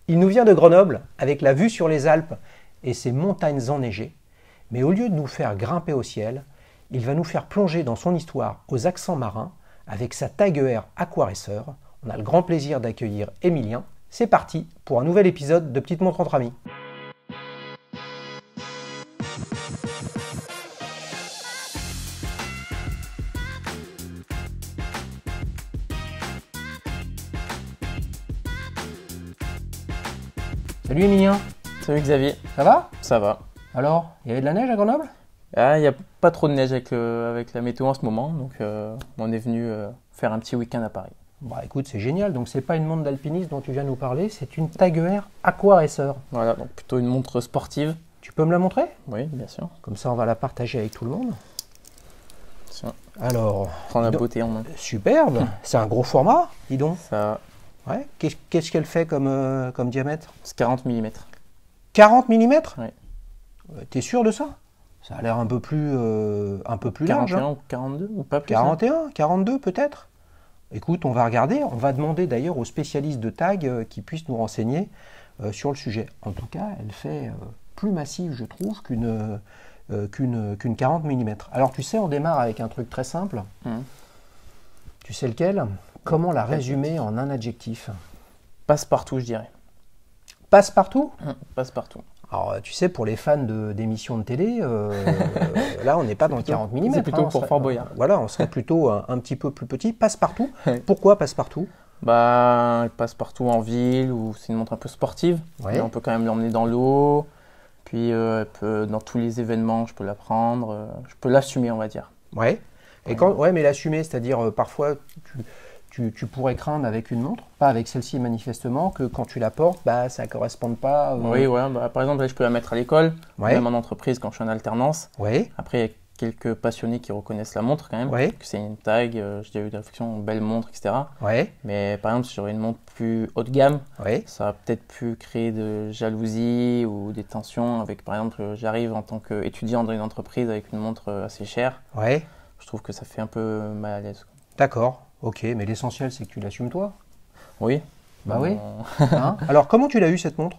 Il nous vient de Grenoble avec la vue sur les Alpes et ses montagnes enneigées. Mais au lieu de nous faire grimper au ciel, il va nous faire plonger dans son histoire aux accents marins avec sa Tiger Aquaracer. On a le grand plaisir d'accueillir Emilien. C'est parti pour un nouvel épisode de Petite Montre entre amis. Salut Emilien, Salut Xavier, ça va? ça va. Alors, il y avait de la neige à Grenoble? Ah, il n'y a pas trop de neige avec la météo en ce moment, donc on est venu faire un petit week-end à Paris. Bah écoute, c'est génial, donc c'est pas une montre d'alpinisme dont tu viens nous parler, c'est une Tiger Aquaracer. Voilà, donc plutôt une montre sportive. Tu peux me la montrer? Oui, bien sûr. Comme ça on va la partager avec tout le monde. Tiens, Alors, prends la dis donc, beauté en main. superbe, c'est un gros format, dis donc. Ça, Ouais. Qu'est-ce qu'elle fait comme diamètre? c'est 40 mm. 40 mm? Ouais. T'es sûr de ça? Ça a l'air un peu plus large. 41 Hein. ou 42 ou pas plus. 41, 42 peut-être? Écoute, on va regarder, on va demander d'ailleurs aux spécialistes de tag qui puissent nous renseigner sur le sujet. En tout cas, elle fait plus massive, je trouve, qu'une 40 mm. Alors tu sais, on démarre avec un truc très simple. Tu sais lequel? Comment la résumer en un adjectif? Passe-partout, je dirais. Passe-partout? Passe-partout. Alors, tu sais, pour les fans d'émissions de télé, là, on n'est pas dans le 40 mm. C'est plutôt pour Fort Boyard. Voilà, on serait plutôt un petit peu plus petit. Passe-partout. Ouais. Pourquoi passe-partout? Bah, elle passe partout en ville, ou c'est une montre un peu sportive. Ouais. Mais on peut quand même l'emmener dans l'eau. Puis elle peut, dans tous les événements, je peux la prendre. Je peux l'assumer, on va dire. Ouais. Et ouais, mais l'assumer, c'est-à-dire parfois, tu pourrais craindre avec une montre, pas avec celle-ci manifestement, que quand tu la portes, bah, ça ne corresponde pas. Oui, voilà. Bah, par exemple, là, je peux la mettre à l'école, Ouais. même en entreprise quand je suis en alternance. Ouais. Après, il y a quelques passionnés qui reconnaissent la montre quand même, Ouais. que c'est une tag, j'ai déjà eu des réflexions, une belle montre, etc. Ouais. Mais par exemple, si j'aurais une montre plus haut de gamme, Ouais. ça va peut-être pu créer de jalousie ou des tensions avec, par exemple, j'arrive en tant qu'étudiant dans une entreprise avec une montre assez chère. Ouais. Je trouve que ça fait un peu mal à l'aise. D'accord. Ok, mais l'essentiel, c'est que tu l'assumes toi. Oui. Bah oui. Hein? Alors, comment tu l'as eu cette montre?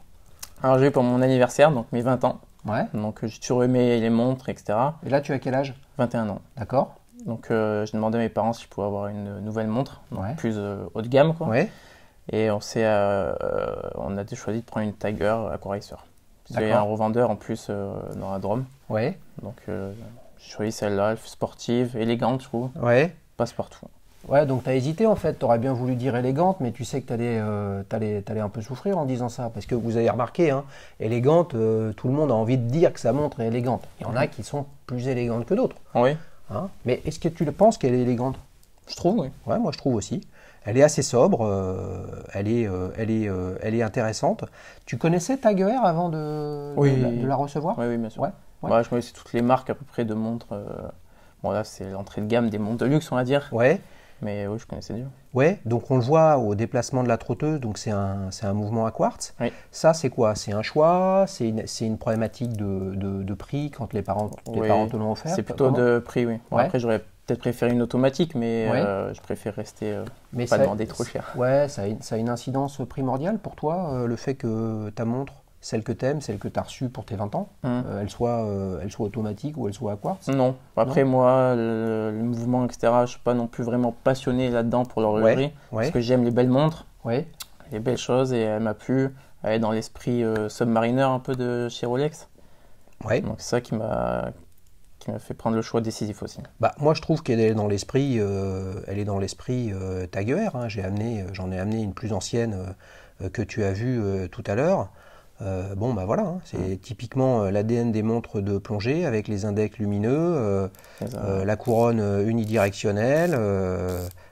Alors, j'ai eu pour mon anniversaire, donc mes 20 ans. Ouais. Donc, j'ai toujours aimé les montres, etc. Et là, tu as quel âge? 21 ans. D'accord. Donc, j'ai demandé à mes parents si je pouvais avoir une nouvelle montre, donc Ouais. plus haut de gamme, quoi. Ouais. Et on a choisi de prendre une Tiger Aquaracer. Il y a un D'accord. revendeur en plus dans la Drôme. Ouais. Donc, j'ai choisi celle-là, elle fait sportive, élégante, je trouve. Ouais. Passe partout. Ouais, donc tu as hésité en fait, tu aurais bien voulu dire élégante, mais tu sais que t'allais un peu souffrir en disant ça, parce que vous avez remarqué, hein, élégante, tout le monde a envie de dire que sa montre est élégante. Il y en a qui sont plus élégantes que d'autres. Oui, Hein. Mais est-ce que tu le penses qu'elle est élégante? je trouve, oui. Ouais, moi je trouve aussi. Elle est assez sobre, elle est intéressante. Tu connaissais Tiger avant de la recevoir? Oui, oui, bien sûr. Ouais, ouais. Bah, je connaissais toutes les marques à peu près de montres. Bon, là, c'est l'entrée de gamme des montres de luxe, on va dire. Ouais. Mais oui, je connaissais déjà. Ouais, donc on le voit au déplacement de la trotteuse, donc c'est un mouvement à quartz. Oui. Ça, c'est quoi? C'est un choix? C'est une problématique de prix quand les parents Oui, te l'ont offert? c'est plutôt Comment? de prix, oui. Bon, Ouais. Après, j'aurais peut-être préféré une automatique, mais Ouais. je préfère rester Mais pas ça- demander trop cher. Ouais, ça a une incidence primordiale pour toi, le fait que ta montre, celle que t'aimes, celle que t'as reçue pour tes 20 ans, elle soit automatique ou elle soit à quartz? Non. Après, moi, le mouvement, etc., je suis pas non plus vraiment passionné là-dedans pour l'horlogerie. Ouais. Parce que j'aime les belles montres, Ouais. les belles choses, et elle m'a plu. Elle est dans l'esprit Submariner un peu de chez Rolex. Ouais. Donc c'est ça qui m'a fait prendre le choix décisif aussi. Bah, moi, je trouve qu'elle est dans l'esprit, Tiger. Hein. J'en ai amené une plus ancienne que tu as vue tout à l'heure. Bon, bah voilà, hein. C'est typiquement l'ADN des montres de plongée avec les index lumineux, la couronne unidirectionnelle,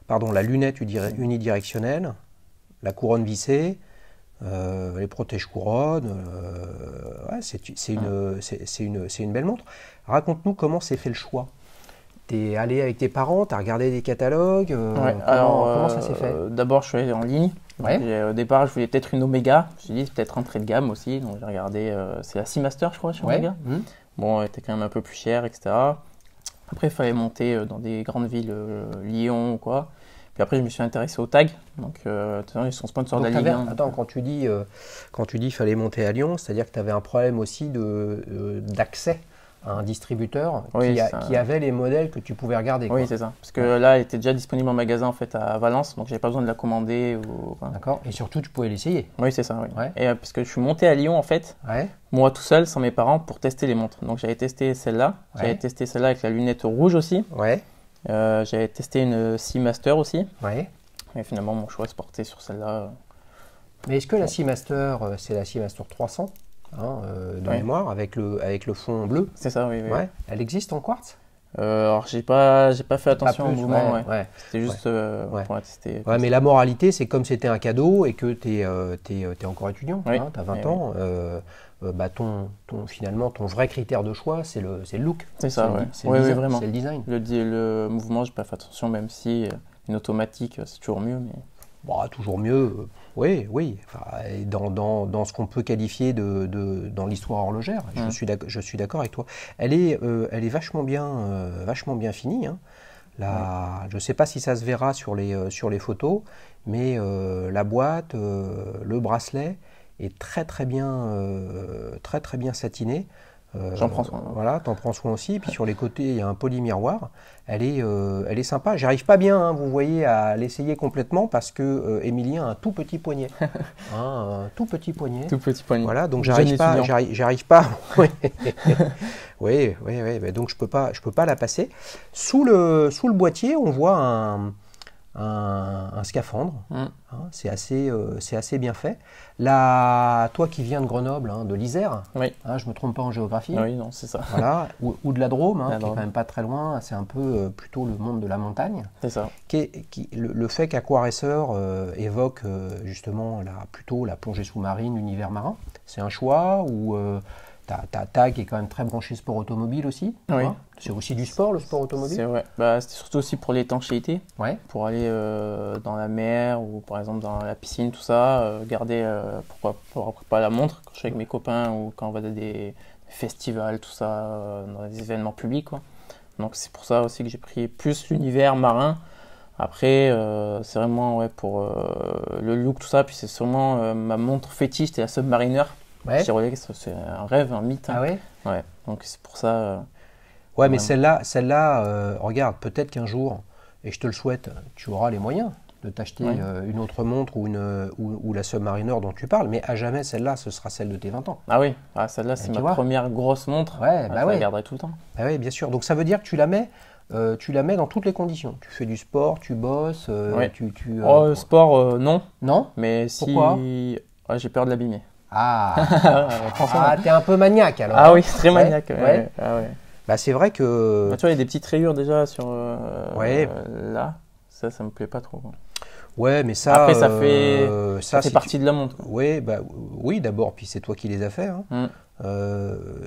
la lunette unidirectionnelle, la couronne vissée, les protège-couronnes. Ouais, c'est une belle montre. Raconte-nous comment s'est fait le choix. T'es allé avec tes parents, t'as regardé des catalogues, Ouais, comment ça s'est fait? D'abord, je suis allé en ligne. Ouais. Au départ, je voulais peut-être une Omega. Je me suis dit, peut-être entrée de gamme aussi. Donc, j'ai regardé, c'est la Seamaster, je crois, chez Ouais. Omega. Bon, elle était quand même un peu plus chère, etc. Après, il fallait monter dans des grandes villes, Lyon ou quoi. Puis après, je me suis intéressé aux tags. Donc, ils sont sponsors de la Ligue 1. Attends, quand tu dis qu'il fallait monter à Lyon, c'est-à-dire que tu avais un problème aussi d'accès à un distributeur qui avait les modèles que tu pouvais regarder. Oui, c'est ça. Parce que là, elle était déjà disponible en magasin en fait à Valence, donc j'avais pas besoin de la commander. D'accord. Et surtout, tu pouvais l'essayer. Oui, c'est ça. Oui. Ouais. Et parce que je suis monté à Lyon en fait, moi tout seul, sans mes parents, pour tester les montres. Donc j'avais testé celle-là, j'avais testé celle-là avec la lunette rouge aussi. Ouais. J'avais testé une Seamaster aussi. Ouais. Et finalement, mon choix se portait sur celle-là. Mais est-ce que la Seamaster, c'est la Seamaster 300 de mémoire, avec le fond bleu? C'est ça, oui. Ouais. Elle existe en quartz? Alors, j'ai pas fait attention au mouvement. C'était juste pour la tester. Ouais, mais la moralité, c'est comme c'était un cadeau et que tu es encore étudiant, tu as 20 ans, finalement, ton vrai critère de choix, c'est le look. C'est ça, c'est vraiment. C'est le design. Le mouvement, j'ai pas fait attention, même si une automatique, c'est toujours mieux. Mais... Bon, toujours mieux, oui. Enfin, dans ce qu'on peut qualifier dans l'histoire horlogère, je suis d'accord avec toi. Elle est vachement bien finie. Hein. Je ne sais pas si ça se verra sur les photos, mais la boîte, le bracelet est très bien satiné. J'en prends soin. Voilà, t'en prends soin aussi. Et puis sur les côtés, il y a un polymiroir. Elle est sympa. J'arrive pas bien, vous voyez, à l'essayer complètement parce que Emilien a un tout petit poignet. Un tout petit poignet. Tout petit poignet. Voilà, donc j'arrive pas. Oui. Donc je peux pas la passer. Sous le boîtier, on voit un scaphandre. C'est assez bien fait. Là, toi qui viens de Grenoble, de l'Isère, je me trompe pas en géographie. Oui, non, c'est ça. Voilà, ou de la Drôme, qui est quand même pas très loin. C'est un peu plutôt le monde de la montagne. C'est ça. Le fait qu'Aquaracer évoque justement plutôt la plongée sous-marine, l'univers marin, c'est un choix ou ta tag est quand même très branchée sport automobile aussi. Oui. C'est aussi du sport, le sport automobile. C'est vrai. C'était surtout aussi pour l'étanchéité. Pour aller dans la mer ou par exemple dans la piscine, tout ça. Garder, pourquoi pas la montre quand je suis avec mes copains ou quand on va dans des festivals, tout ça, dans des événements publics. Quoi. Donc c'est pour ça aussi que j'ai pris plus l'univers marin. Après, c'est vraiment pour le look, tout ça. Puis c'est sûrement ma montre fétiche, c'était la Submariner. C'est un rêve, un mythe. Ah ouais. Ouais. Donc c'est pour ça. Mais celle-là, regarde, peut-être qu'un jour, et je te le souhaite, tu auras les moyens de t'acheter une autre montre ou la Submariner dont tu parles, mais à jamais celle-là, ce sera celle de tes 20 ans. Ah oui, celle-là, c'est ma première grosse montre. Je la garderai tout le temps. Ah oui, bien sûr. Donc ça veut dire que tu la mets dans toutes les conditions. Tu fais du sport, tu bosses, sport, non. Non. Mais pourquoi j'ai peur de l'abîmer. T'es un peu maniaque alors. Ah oui, très maniaque. C'est vrai que... tu vois, il y a des petites rayures déjà sur là. Ça me plaît pas trop. Ouais, mais ça... Après, ça fait partie de la montre. Oui, d'abord, puis c'est toi qui les as fait. Hein.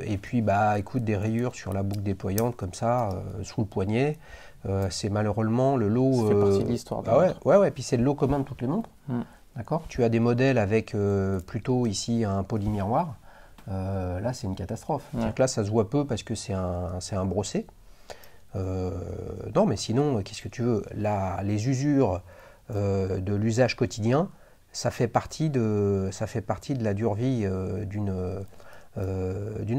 Et puis, écoute, des rayures sur la boucle déployante comme ça, sous le poignet, c'est malheureusement le lot... Ça fait partie de l'histoire. Puis c'est le lot commun de toutes les montres. D'accord. Tu as des modèles avec plutôt ici un polymiroir. Là, c'est une catastrophe. Donc là, ça se voit peu parce que c'est un brossé. Non, mais sinon, qu'est-ce que tu veux? Les usures de l'usage quotidien, ça fait partie de la dure vie d'une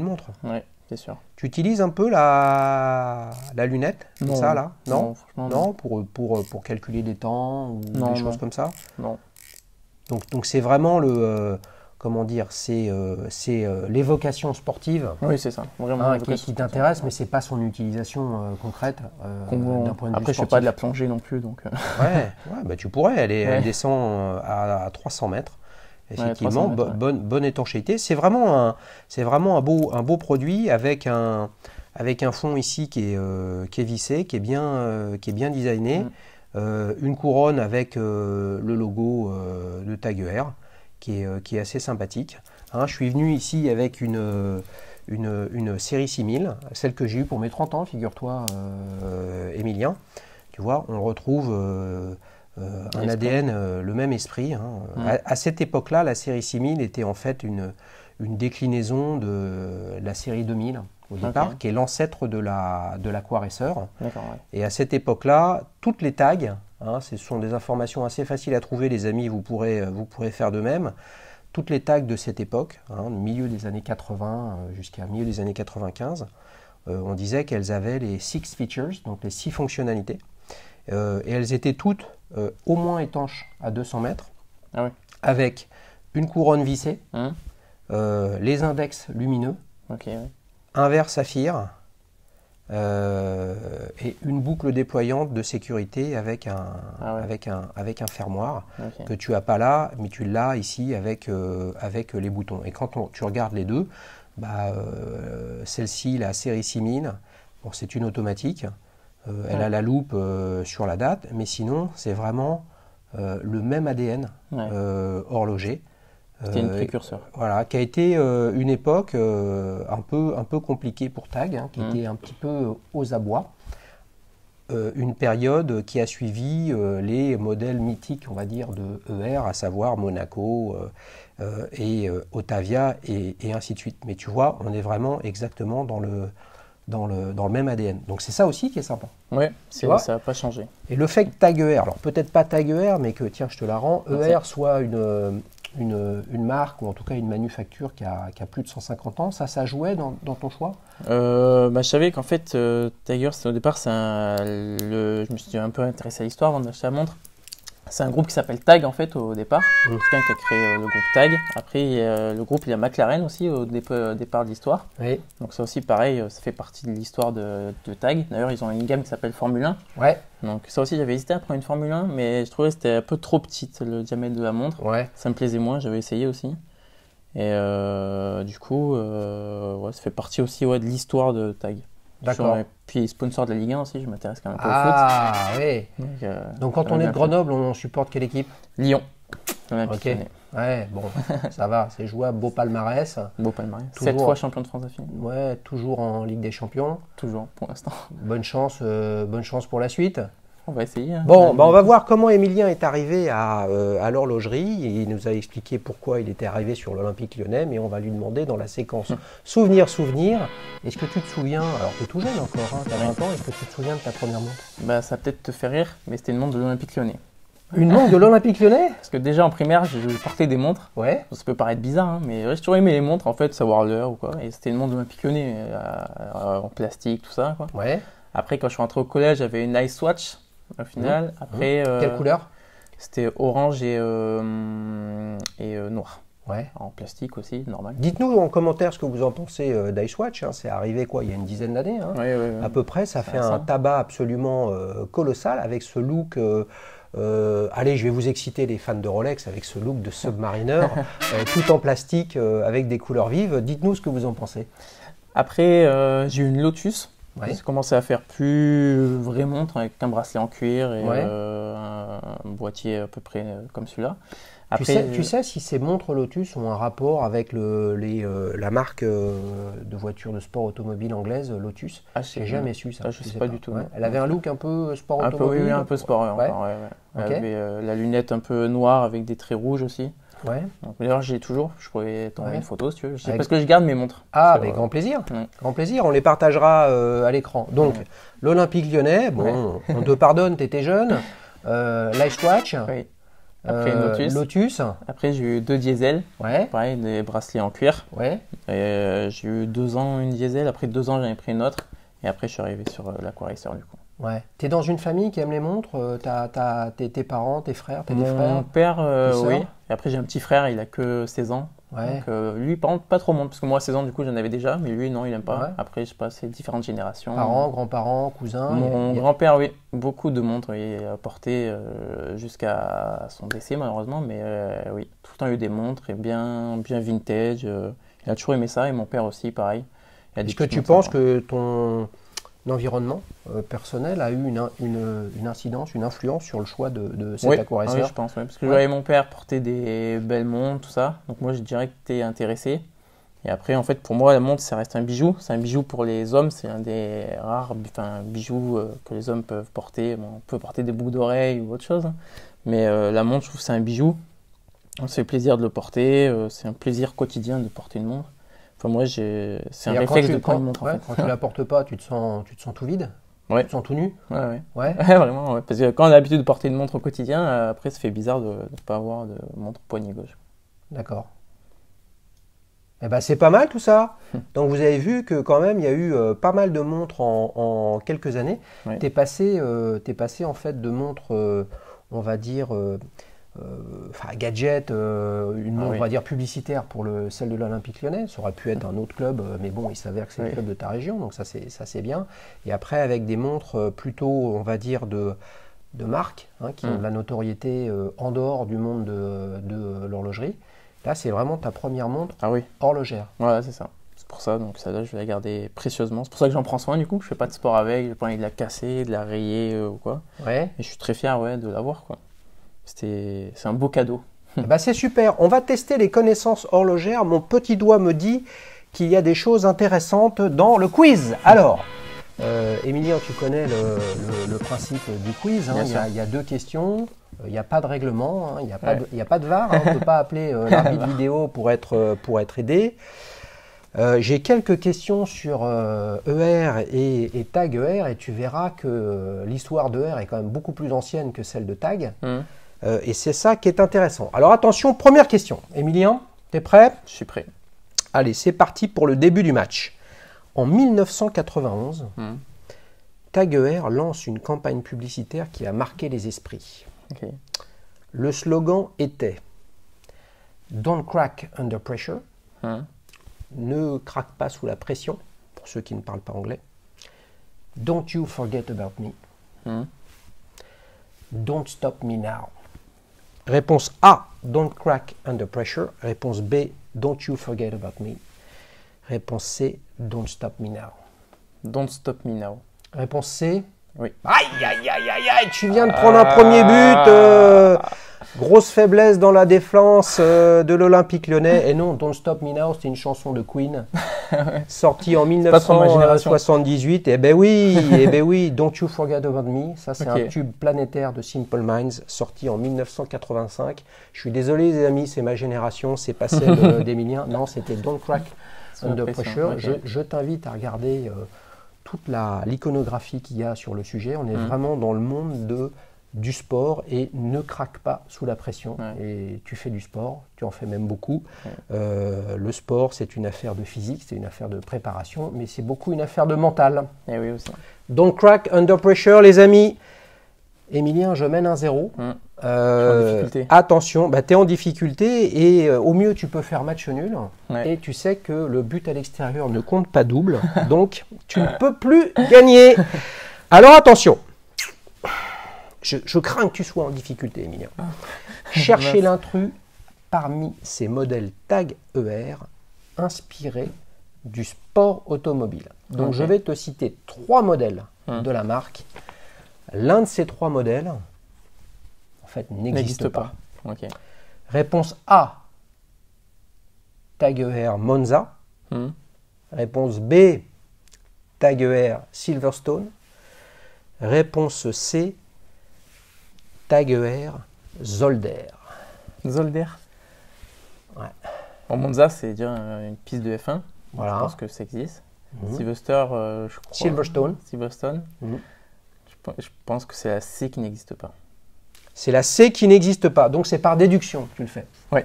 montre. Oui, c'est sûr. Tu utilises un peu la lunette, comme ça, là? Non, franchement, non. Pour calculer des temps ou des choses comme ça? Non. Donc c'est vraiment c'est l'évocation sportive. Oui, c'est ça. Vraiment qui t'intéresse, mais c'est pas son utilisation concrète d'un point de vue Après, sportif. je fais pas de la plongée non plus, donc. Tu pourrais. Elle descend à 300 mètres. Effectivement, 300 mètres, bonne étanchéité. C'est vraiment un beau produit avec un fond ici qui est vissé, qui est bien designé. Une couronne avec le logo de Tag Heuer qui est assez sympathique. Je suis venu ici avec une série 6000, celle que j'ai eue pour mes 30 ans, figure-toi, Emilien. Tu vois, on retrouve un ADN, le même esprit. À cette époque-là, la série 6000 était en fait une déclinaison de la série 2000 au départ, qui est l'ancêtre de l'Aquaracer. D'accord, Et à cette époque-là, toutes les tags hein, ce sont des informations assez faciles à trouver, les amis, vous pourrez faire de même. Toutes les tags de cette époque, hein, milieu des années 80 jusqu'à milieu des années 95, on disait qu'elles avaient les 6 features, donc les 6 fonctionnalités. Et elles étaient toutes au moins étanches à 200 mètres, avec une couronne vissée, les index lumineux, un verre saphir, et une boucle déployante de sécurité avec un fermoir que tu n'as pas là, mais tu l'as ici avec les boutons. Et quand tu regardes les deux, celle-ci, la série 6000, bon, c'est une automatique, elle a la loupe sur la date, mais sinon c'est vraiment le même ADN horloger. C'était une précurseur. Voilà, qui a été une époque un peu compliquée pour TAG, hein, qui était un petit peu aux abois. Une période qui a suivi les modèles mythiques, on va dire, de ER, à savoir Monaco et Otavia et ainsi de suite. Mais tu vois, on est vraiment exactement dans le même ADN. Donc c'est ça aussi qui est sympa. Oui, ça n'a pas changé. Et le fait que TAG ER, alors peut-être pas TAG ER, mais que, tiens, je te la rends, ER soit une marque ou en tout cas une manufacture qui a plus de 150 ans, ça jouait dans ton choix? Je savais qu'en fait, Tiger, au départ, je me suis un peu intéressé à l'histoire avant d'acheter la montre. C'est un groupe qui s'appelle TAG en fait au départ. C'est quelqu'un qui a créé le groupe TAG. Après, le groupe, il y a McLaren aussi au départ de l'histoire. Oui. Donc ça aussi, pareil, ça fait partie de l'histoire de TAG. D'ailleurs, ils ont une gamme qui s'appelle Formule 1. Ouais. Donc ça aussi, j'avais hésité à prendre une Formule 1, mais je trouvais que c'était un peu trop petite, le diamètre de la montre. Ouais. Ça me plaisait moins, j'avais essayé aussi. Et du coup, ça fait partie aussi de l'histoire de TAG. D'accord. Et puis sponsor de la Ligue 1 aussi, je m'intéresse quand même un peu au foot. Ah oui. Donc quand on est de Grenoble, on supporte quelle équipe? Lyon. Ok. Ouais, bon, ça va, c'est jouable, beau palmarès. Beau palmarès. 7 fois champion de France d'affilée. Ouais, toujours en Ligue des Champions. Toujours, pour l'instant. Bonne chance pour la suite. On va essayer. Hein. Bon, on va voir comment Émilien est arrivé à l'horlogerie. Il nous a expliqué pourquoi il était arrivé sur l'Olympique Lyonnais, mais on va lui demander dans la séquence Souvenir. Est-ce que tu te souviens, alors tu es tout jeune encore, hein, tu as 20 ans, est-ce que tu te souviens de ta première montre? Ça va peut-être te faire rire, mais c'était une montre de l'Olympique Lyonnais. Une montre de l'Olympique Lyonnais? Parce que déjà en primaire, je portais des montres. Ouais. Ça peut paraître bizarre, hein, mais j'ai toujours aimé les montres, en fait, savoir l'heure ou quoi. Et c'était une montre de l'Olympique Lyonnais, en plastique, tout ça, quoi. Ouais. Après, quand je suis rentré au collège, j'avais une Ice Watch. Au final, après, quelle couleur? C'était orange et noir. Ouais. En plastique aussi, normal. Dites-nous en commentaire ce que vous en pensez d'Icewatch. Hein. C'est arrivé il y a une dizaine d'années. Hein. Oui. À peu près, ça fait un tabac absolument colossal avec ce look. Allez, je vais vous exciter les fans de Rolex avec ce look de Submariner, tout en plastique avec des couleurs vives. Dites-nous ce que vous en pensez. Après, j'ai eu une Lotus. Ouais. J'ai commencé à faire plus vraie montre avec un bracelet en cuir et un boîtier à peu près comme celui-là. Après, tu sais si ces montres Lotus ont un rapport avec la marque de voiture de sport automobile anglaise Lotus? J'ai jamais su ça. Je sais pas du tout. Ouais. Elle avait un look un peu sport automobile. Oui, un peu sport. Encore, ouais. Elle avait la lunette un peu noire avec des traits rouges aussi. Ouais. D'ailleurs, j'ai toujours. Je pourrais t'envoyer une photo si tu veux. Parce que je garde mes montres. Ah, avec grand plaisir. Grand plaisir. On les partagera à l'écran. Donc, l'Olympique Lyonnais. Bon, on te pardonne, t'étais jeune. L'Icewatch. Oui. Après Lotus. Après, j'ai eu 2 diesels. Ouais. Pareil, des bracelets en cuir. Ouais. Et j'ai eu 2 ans une diesel. Après 2 ans, j'en ai pris une autre. Et après, je suis arrivé sur l'Aquaracer du coup. Ouais. T'es dans une famille qui aime les montres? T'as tes parents, tes frères, des frères? Mon père, oui. Et après, j'ai un petit frère, il a que 16 ans. Ouais. Donc, lui, par contre, pas trop montre. Parce que moi, à 16 ans, du coup, j'en avais déjà. Mais lui, non, il aime pas. Ouais. Après, je sais pas, c'est différentes générations. Parents, grands-parents, cousins? Mon grand-père, oui. Beaucoup de montres. Il a porté jusqu'à son décès, malheureusement. Mais oui, tout le temps, il y a eu des montres et bien vintage. Il a toujours aimé ça. Et mon père aussi, pareil. Est-ce que tu penses que ton environnement personnel a eu une incidence, une influence sur le choix de cet Aquaracer? Oui, je pense, parce que je voyais mon père porter des belles montres, tout ça. Donc moi, j'ai direct été intéressé. Et après, en fait, pour moi, la montre, ça reste un bijou. C'est un bijou pour les hommes. C'est un des rares bijoux que les hommes peuvent porter. Bon, on peut porter des boucles d'oreilles ou autre chose. Mais la montre, je trouve que c'est un bijou. On se fait plaisir de le porter. C'est un plaisir quotidien de porter une montre. Enfin, moi, c'est un réflexe de prendre une montre. Quand tu la portes pas, tu te sens tout vide? Ouais. Ils sont tout nus. Ouais. Ouais. Vraiment, ouais. Parce que quand on a l'habitude de porter une montre au quotidien, après, ça fait bizarre de ne pas avoir de montre poignet gauche. D'accord. Eh ben, c'est pas mal tout ça. Donc vous avez vu que quand même il y a eu pas mal de montres en quelques années. Ouais. T'es passé en fait de montres, on va dire, gadget, une montre, on va dire publicitaire pour celle de l'Olympique Lyonnais. Ça aurait pu être un autre club, mais bon, il s'avère que c'est le club de ta région, donc ça c'est bien. Et après avec des montres plutôt, on va dire de marque, hein, qui ont de la notoriété en dehors du monde de l'horlogerie. Là, c'est vraiment ta première montre horlogère. Voilà, c'est ça. C'est pour ça, donc ça, là, je vais la garder précieusement. C'est pour ça que j'en prends soin, du coup. Je fais pas de sport avec, j'ai pas envie de la casser, de la rayer ou quoi. Ouais. Et je suis très fier de l'avoir, quoi. C'est un beau cadeau. Bah, c'est super. On va tester les connaissances horlogères. Mon petit doigt me dit qu'il y a des choses intéressantes dans le quiz. Alors, Émilien, tu connais le principe du quiz. Hein. Il y a 2 questions. Il n'y a pas de règlement, hein. Il n'y a pas de VAR. Hein. On ne peut pas appeler l'arbitre vidéo pour être aidé. J'ai quelques questions sur ER et Tag ER, et tu verras que l'histoire d'ER est quand même beaucoup plus ancienne que celle de Tag. Et c'est ça qui est intéressant. Alors attention, première question. Émilien, t'es prêt? Je suis prêt. Allez, c'est parti pour le début du match. En 1991, Tag ER lance une campagne publicitaire qui a marqué les esprits. Okay. Le slogan était « Don't crack under pressure ». Ne craque pas sous la pression, pour ceux qui ne parlent pas anglais. « Don't you forget about me ». « Don't stop me now ». Réponse A, « Don't crack under pressure ». Réponse B, « Don't you forget about me ». Réponse C, « Don't stop me now ». Don't stop me now. Réponse C. Oui. Aïe, aïe, aïe, aïe, aïe, tu viens de prendre un premier but. Grosse faiblesse dans la défense de l'Olympique Lyonnais. Et non, Don't Stop Me Now, c'était une chanson de Queen, sortie en 1978. Eh ben oui, Don't You Forget About Me. Ça, c'est un tube planétaire de Simple Minds, sorti en 1985. Je suis désolé, les amis, c'est ma génération, c'est pas celle d'Emilien. Non, c'était Don't Crack Under Pressure. Je t'invite à regarder toute l'iconographie qu'il y a sur le sujet. On est vraiment dans le monde du sport, et ne craque pas sous la pression. Et tu fais du sport, tu en fais même beaucoup. Le sport, c'est une affaire de physique, c'est une affaire de préparation, mais c'est beaucoup une affaire de mental. Et oui aussi. Don't crack under pressure, les amis. Émilien, je mène 1-0. Attention, tu es en difficulté, et au mieux tu peux faire match nul. Et tu sais que le but à l'extérieur ne compte pas double, donc tu ne peux plus gagner. Alors attention, je crains que tu sois en difficulté, Émilien. Cherchez l'intrus parmi ces modèles Tag ER inspirés du sport automobile. Donc je vais te citer 3 modèles de la marque. L'un de ces 3 modèles, en fait, n'existe pas. Réponse A, Tag ER Monza. Réponse B, Tag ER Silverstone. Réponse C, Tag ER Zolder. Zolder. Ouais. En Monza, c'est déjà une piste de F1. Voilà. Je pense que ça existe. Silverstone, je crois. Silverstone. Je pense que c'est la C qui n'existe pas. C'est la C qui n'existe pas. Donc c'est par déduction que tu le fais. Oui.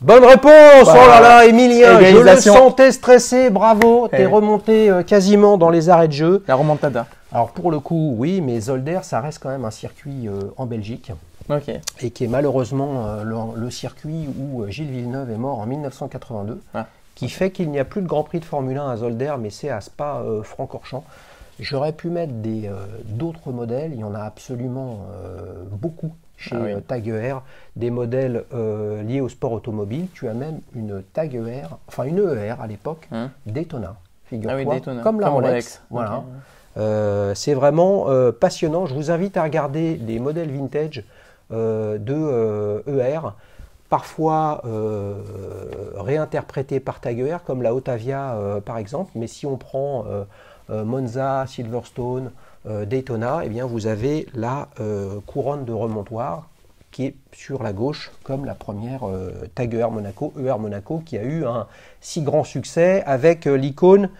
Bonne réponse. Oh là là, Émilien, je le sentais stressé. Bravo. T'es remonté quasiment dans les arrêts de jeu. La remontada. Alors pour le coup, oui, mais Zolder, ça reste quand même un circuit en Belgique. Et qui est malheureusement le circuit où Gilles Villeneuve est mort en 1982. Qui fait qu'il n'y a plus de Grand Prix de Formule 1 à Zolder, mais c'est à Spa-Francorchamps. J'aurais pu mettre d'autres modèles, il y en a absolument beaucoup chez Tag ER, des modèles liés au sport automobile. Tu as même une Tag ER, enfin une ER à l'époque, Daytona, figure-toi, comme la Rolex. Voilà. C'est vraiment passionnant. Je vous invite à regarder les modèles vintage de ER, parfois réinterprétés par Tag ER, comme la Otavia par exemple, mais si on prend Monza, Silverstone, Daytona, eh bien vous avez la couronne de remontoir qui est sur la gauche, comme la première Tag ER Monaco, qui a eu un si grand succès avec l'icône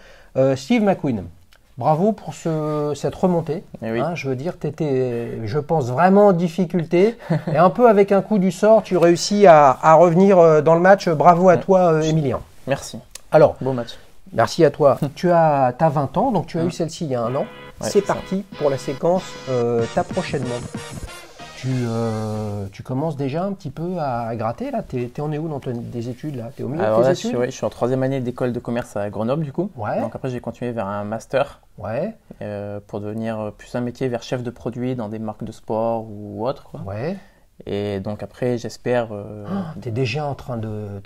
Steve McQueen. bravo pour cette remontée. Oui. Hein, je veux dire, tu étais, je pense, vraiment en difficulté. Et un peu avec un coup du sort, tu réussis à revenir dans le match. Bravo à toi, Emilien. Merci. Alors, beau match. Merci à toi. Tu as 20 ans, donc tu as eu celle-ci il y a un an. Ouais, c'est parti pour la séquence ta prochaine montre. Tu commences déjà un petit peu à gratter là. T'en es où dans tes études là? T'es au milieu de tes études? Je suis en 3e année d'école de commerce à Grenoble du coup. Ouais. Donc après j'ai continué vers un master. Ouais. Pour devenir plus un métier vers chef de produit dans des marques de sport ou autre, quoi. Ouais. Et donc après j'espère. T'es déjà en train de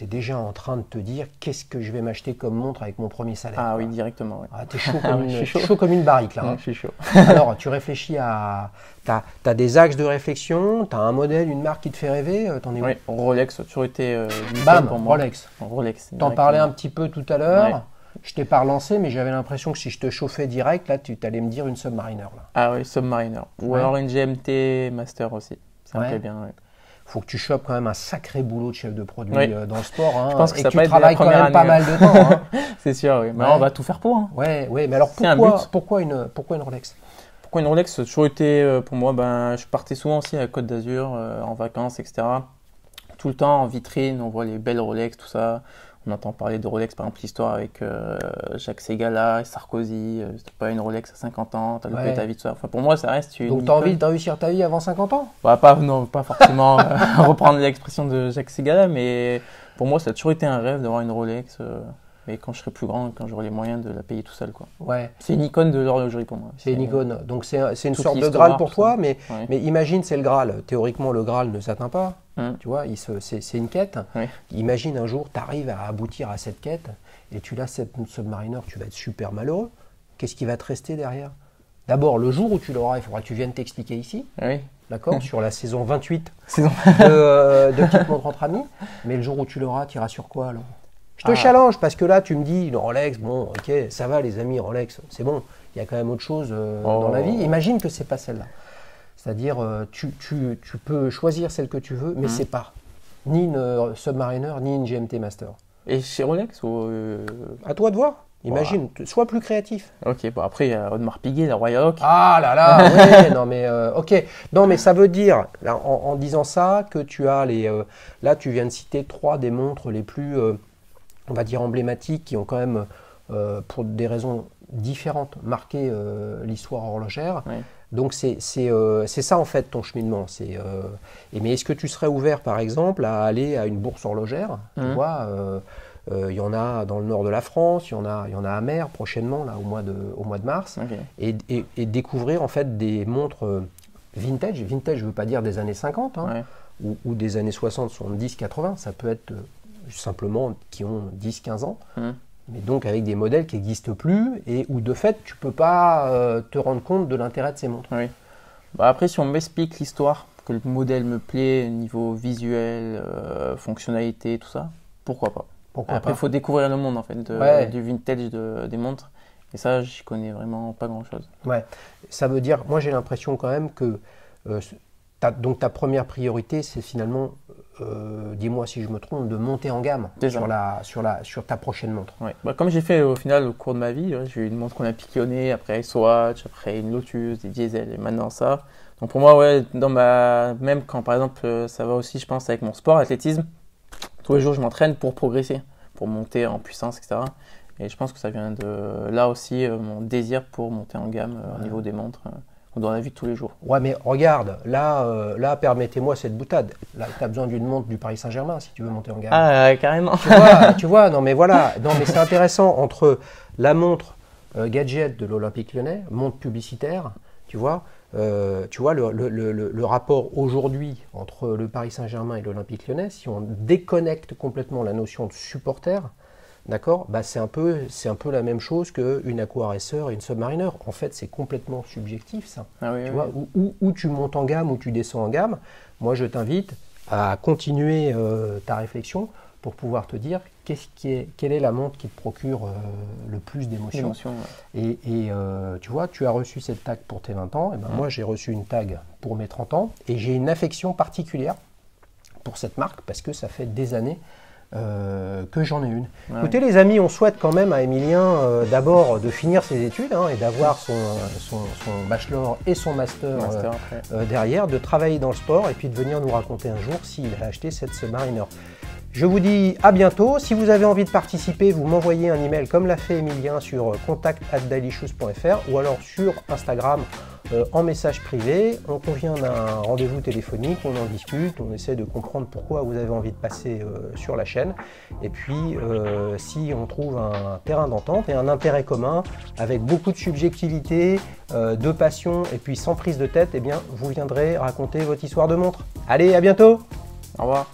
te dire qu'est-ce que je vais m'acheter comme montre avec mon premier salaire. Ah quoi. oui, directement. Ouais. Ah, t'es chaud comme une barrique là. Hein. Je suis chaud. Alors tu réfléchis à, t'as des axes de réflexion, t'as un modèle, une marque qui te fait rêver. T'en es où? Oui, Rolex a toujours été. Bam, pour moi. Rolex. T'en parlais un petit peu tout à l'heure. Ouais. Je t'ai pas relancé, mais j'avais l'impression que si je te chauffais direct, là, tu allais me dire une Submariner. Là. Ah oui, Submariner. Ou alors une GMT Master aussi. Ça me plaît bien. Ouais. Faut que tu chopes quand même un sacré boulot de chef de produit dans le sport. Hein, je pense que ça tu travailles quand même pas mal de temps. Hein. C'est sûr, oui. Mais on va tout faire pour. Hein. Ouais, mais alors pourquoi une Rolex? Pourquoi une Rolex? Ça a toujours été, pour moi, je partais souvent aussi à la Côte d'Azur, en vacances, etc. Tout le temps en vitrine, on voit les belles Rolex, tout ça. On entend parler de Rolex, par exemple, l'histoire avec Jacques Ségala et Sarkozy. C'était pas une Rolex à 50 ans, t'as loupé ta vie, tout ça. Enfin, pour moi, ça reste une. Donc, t'as envie de réussir ta vie avant 50 ans? Non, pas forcément reprendre l'expression de Jacques Ségala, mais pour moi, ça a toujours été un rêve d'avoir une Rolex. Mais quand je serai plus grand, quand j'aurai les moyens de la payer tout seul, quoi. Ouais. C'est une icône de l'horlogerie pour moi. C'est une icône. Donc c'est une sorte de Graal pour toi, mais imagine c'est le Graal. Théoriquement, le Graal ne s'atteint pas. Tu vois, c'est une quête. Oui. Imagine un jour, tu arrives à aboutir à cette quête et tu l'as cette Submariner, tu vas être super malheureux. Qu'est-ce qui va te rester derrière? D'abord, le jour où tu l'auras, il faudra que tu viennes t'expliquer ici. Oui. D'accord, sur la saison 28 de Petite Montre entre amis. Mais le jour où tu l'auras, tu iras sur quoi alors? Je te challenge parce que là, tu me dis, Rolex, bon, ok, ça va les amis, Rolex, c'est bon. Il y a quand même autre chose dans la vie. Imagine que c'est pas celle-là. C'est-à-dire, tu peux choisir celle que tu veux, mais c'est pas ni une Submariner, ni une GMT Master. Et chez Rolex ou À toi de voir. Imagine, sois plus créatif. Ok, bon après il y a Audemars Piguet, la Royal Oak. Ah là là, ouais, non mais ok. Non mais ça veut dire, là, en disant ça, que tu as là tu viens de citer 3 des montres les plus, on va dire emblématiques, qui ont quand même, pour des raisons différentes, marqué l'histoire horlogère. Oui. Donc c'est ça en fait ton cheminement. Mais est-ce que tu serais ouvert par exemple à aller à une bourse horlogère? Tu vois, il y en a dans le nord de la France, il y en a à Mer prochainement là au mois de mars, et découvrir en fait des montres vintage. Vintage, je veux pas dire des années 50 hein, ou des années 60, 70, 80. Ça peut être simplement qui ont 10-15 ans. Mais donc avec des modèles qui n'existent plus et où de fait tu peux pas te rendre compte de l'intérêt de ces montres. Oui. Après, si on m'explique l'histoire, que le modèle me plaît, niveau visuel, fonctionnalité, tout ça, pourquoi pas. Après, il faut découvrir le monde en fait, du vintage des montres. Et ça, j'y connais vraiment pas grand-chose. Ouais, ça veut dire, moi j'ai l'impression quand même que donc ta première priorité, c'est finalement, dis-moi si je me trompe, de monter en gamme sur ta prochaine montre. Ouais. Comme j'ai fait au final au cours de ma vie, j'ai eu une montre olympique lyonnais, après Swatch, après une Lotus, des Diesel et maintenant ça. Donc pour moi, même quand par exemple, ça va aussi, je pense, avec mon sport, l'athlétisme, tous les jours je m'entraîne pour progresser, pour monter en puissance, etc. Et je pense que ça vient de là aussi, mon désir pour monter en gamme au niveau des montres. Dans la vie de tous les jours. Ouais, mais regarde, là permettez-moi cette boutade. Là, tu as besoin d'une montre du Paris Saint-Germain si tu veux monter en gamme. Ah, carrément. Tu vois, non mais voilà. Non mais c'est intéressant entre la montre gadget de l'Olympique Lyonnais, montre publicitaire, tu vois le rapport aujourd'hui entre le Paris Saint-Germain et l'Olympique Lyonnais, si on déconnecte complètement la notion de supporter, d'accord, c'est un peu la même chose qu'une Aqua Racer et une Submariner. En fait, c'est complètement subjectif, ça. Ah oui, tu vois, où tu montes en gamme, ou tu descends en gamme. Moi, je t'invite à continuer ta réflexion pour pouvoir te dire quelle est la montre qui te procure le plus d'émotions. Et tu vois, tu as reçu cette tag pour tes 20 ans. Et moi, j'ai reçu une tag pour mes 30 ans. Et j'ai une affection particulière pour cette marque parce que ça fait des années que j'en ai une. Ouais. Écoutez les amis, on souhaite quand même à Emilien d'abord de finir ses études et d'avoir son bachelor et son master derrière, de travailler dans le sport et puis de venir nous raconter un jour s'il a acheté cette Submariner. Je vous dis à bientôt. Si vous avez envie de participer, vous m'envoyez un email comme l'a fait Emilien sur contact@dailyshoes.fr ou alors sur Instagram en message privé. On convient d'un rendez-vous téléphonique, on en discute, on essaie de comprendre pourquoi vous avez envie de passer sur la chaîne. Et puis, si on trouve un terrain d'entente et un intérêt commun avec beaucoup de subjectivité, de passion et puis sans prise de tête, eh bien, vous viendrez raconter votre histoire de montre. Allez, à bientôt! Au revoir.